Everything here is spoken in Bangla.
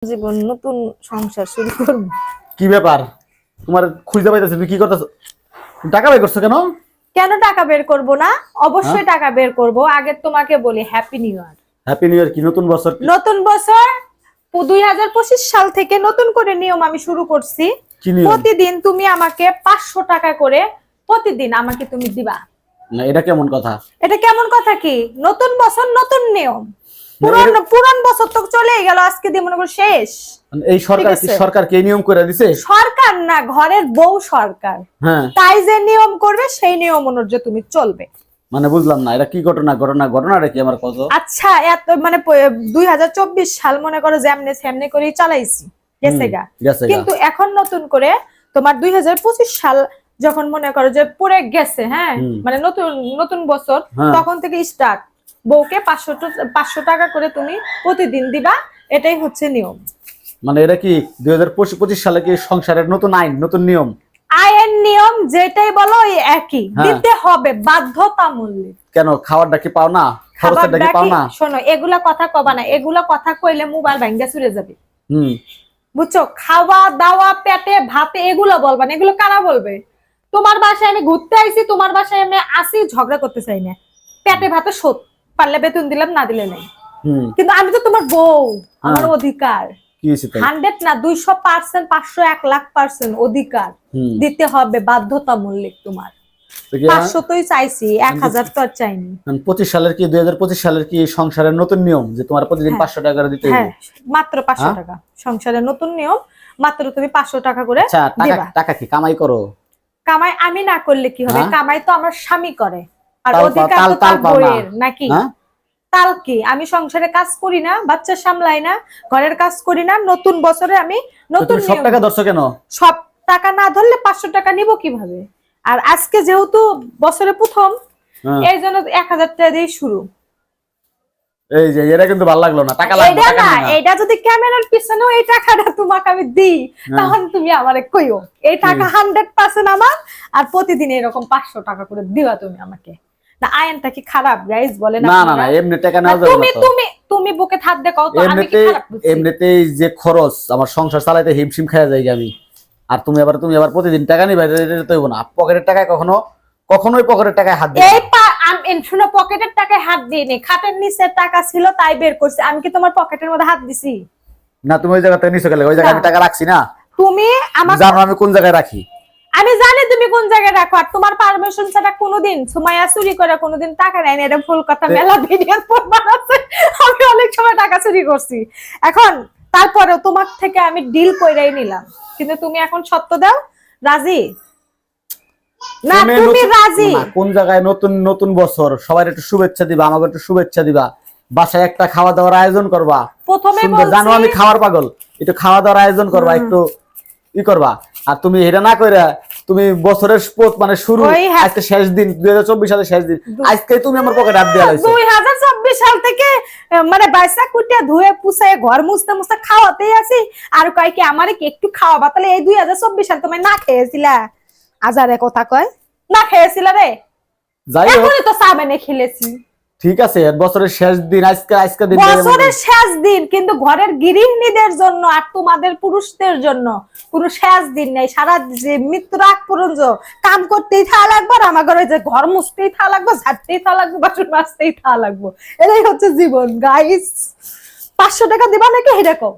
জীবন নতুন সংসার শুরু করব। কি ব্যাপার তোমার খুঁজে পাইতেছ? তুমি কি করতেছ? টাকা বের করছো কেন? কেন টাকা বের করব না? অবশ্যই টাকা বের করব। আগে তোমাকে বলি happy new year. Happy new year কি নতুন বছর? নতুন বছর 2025 সাল থেকে নতুন করে নিয়ম আমি শুরু করছি। কি নিয়ম? প্রতিদিন তুমি আমাকে 500 টাকা করে প্রতিদিন আমাকে তুমি দিবা। না এটা কেমন কথা? এটা কেমন কথা? কি নতুন বছর নতুন নিয়ম? পুরান বছর তো চলেই গেল, আজকে দিয়ে মনে করো শেষ। এই সরকার কি সরকারকে এই নিয়ম করে দিছে? সরকার না, ঘরের বউ সরকার। হ্যাঁ, তাই যে নিয়ম করবে সেই নিয়ম অনুযায়ী তুমি চলবে। মানে বুঝলাম না এটা কি ঘটনাটা কি আমার কত? আচ্ছা, এত মানে 2024 সাল মনে করো যেমনে সেমনে করেই চালাইছি, গেছে গা। কিন্তু এখন নতুন করে তোমার 2025 সাল যখন মনে করো যে পড়ে গেছে, হ্যাঁ মানে নতুন বছর, তখন থেকে স্টার্ট বউকে 500 টাকা করে তুমি প্রতিদিন দিবা। এটাই হচ্ছে নিয়ম। মানে এটা কি 2025 সালে কি সংসারের নতুন আইন, নতুন নিয়ম? আইন নিয়ম যেটাই বলো ওই একই, দিতে হবে বাধ্যতামূলক। কেন খাওয়ারটা কি পাও না? খরচটা কি পাও না? শোনো, এগুলা কথা কবা না। এগুলা কথা কইলে মোবাইল ভাঙ্গা চুরে যাবে। বুঝছো? খাওয়া দাওয়া পেটে ভাতে এগুলো বলবা না। এগুলো কারা বলবে? তোমার বাসায় আমি ঘুরতে আইছি, তোমার বাসায় আমি আসি, ঝগড়া করতে চাই না। পেটে ভাতে শোধ, পারলে বেতন দিলাম, না দিলে নাই। কিন্তু আমি তো তোমার বউ, আমার অধিকার 100 না 200%, 500, 1,00,000% অধিকার দিতে হবে বাধ্যতামূলক। তোমার 500 তোই চাইছি, 1000 তো আর চাইনি। 2025 সালের কি সংসারের নতুন নিয়ম যে তোমার প্রতিদিন 500 টাকা করে দিতে হবে? হ্যাঁ, মাত্র 500 টাকা। সংসারের নতুন নিয়ম, মাত্র তুমি 500 টাকা করে দিবা। টাকা কি কামাই করো? কামাই আমি না করলে কি হবে? কামাই তো আমার স্বামী করে, আর অধিকার তো তার বউয়ের, নাকি? তাল কি আমি সংসারে কাজ করি না, বাচ্চা সামলাই না, ঘরের কাজ করি না? নতুন বছরে আমি নতুন সব টাকা ধরছো কেন? সব টাকা না ধরলে 500 টাকা নিব কিভাবে? আর আজকে যেহেতু বছরে প্রথম, এই জন্য 1000 টাকা দিয়ে শুরু। এই যে এটা কিন্তু ভালো লাগলো না। টাকা লাগবে না। এটা যদি ক্যামেরার পিছনে এই টাকাটা তোমাকে আমি দিই, তখন তুমি আমারে কইও এই টাকা 100% আমার, আর প্রতিদিন এরকম 500 টাকা করে দিবা তুমি আমাকে। না আইনটা কি খারাপ গাইস? বলে না না এমনি টাকা নাও যাবে না। তুমি বুকে হাত দে কও তো আমি কি খারাপ বলছি? এমনিতেই যে খরচ আমার সংসার চালাইতে হিমশিম খায়া যাই আমি। আর তুমি আবার প্রতিদিন টাকা নিবা, এটা তো হইব না। পকেটের টাকায় কখনোই পকেটের টাকায় হাত দিই এই আমি শুনো, পকেটের টাকায় হাত দিইনি। খাটের নিচে টাকা ছিল তাই বের করছি। আমি কি তোমার পকেটের মধ্যে হাত দিছি? না, তুমি ওই জায়গাতে নিছো গেলে, ওই জায়গায় আমি টাকা রাখছি না। তুমি আমাকে জানো আমি কোন জায়গায় রাখি? আমি জানি তুমি কোন জায়গায় রাখো। আর তোমার পারমিশন ছাড়া কোনোদিন সুমাইয়া চুরি করে কোনোদিন টাকা নেয় না। এটা ভুল কথা। মেলা ভিডিও বানাচ্ছে আমি অনেক সময় টাকা চুরি করছি। এখন তারপরেও তোমার থেকে আমি ডিল কইরাই নিলাম, কিন্তু তুমি এখন সত্য দাও। রাজি না? তুমি রাজি? কোন জায়গায় নতুন বছর, সবাই একটু শুভেচ্ছা দিবা, আমাকে একটু শুভেচ্ছা দিবা, বাসায় একটা খাওয়া দাওয়ার আয়োজন করবা। প্রথমে জানো আমি খাওয়ার পাগল, একটু খাওয়া দাওয়ার আয়োজন করবা, একটু ই করবা। আর তুমি এটা না কইরা তুমি বছরের মানে শুরু, আজকে শেষ দিন, 2024 সালের শেষ দিন, আজকে তুমি আমার পকেটে হাত দিয়ে লাইছো। 2024 সাল থেকে মানে বাইসা কুটিয়া ধুয়ে পুছায় ঘর মুছতে খাওয়াতেই আছি। আর কয় কি আমারে কি একটু খাওয়াবা? তাহলে এই 2024 সাল তুমি না খেয়েছিলা? আজারে কথা কয়, না খেয়েছিলা রে? এখনই তো সামনে খেলেছি। ঠিক আছে, বছরের শেষ দিন, আজকে দিন বছরের শেষ দিন, কিন্তু ঘরের গৃহিণীদের জন্য আর তোমাদের পুরুষদের জন্য কোনো শেষ দিন নেই। সারা মৃত্যুর আগ পর্যন্ত কাম করতেই থাকা লাগবে, আর আমার ঘরে যে ঘর মুছতেই থাকা লাগবে, ঝাড়তেই থাকা লাগবে, বাসন মাজতেই থাকা লাগবে। এটাই হচ্ছে জীবন গাইস। 500 টাকা দিবা নাকি? এই দেখো।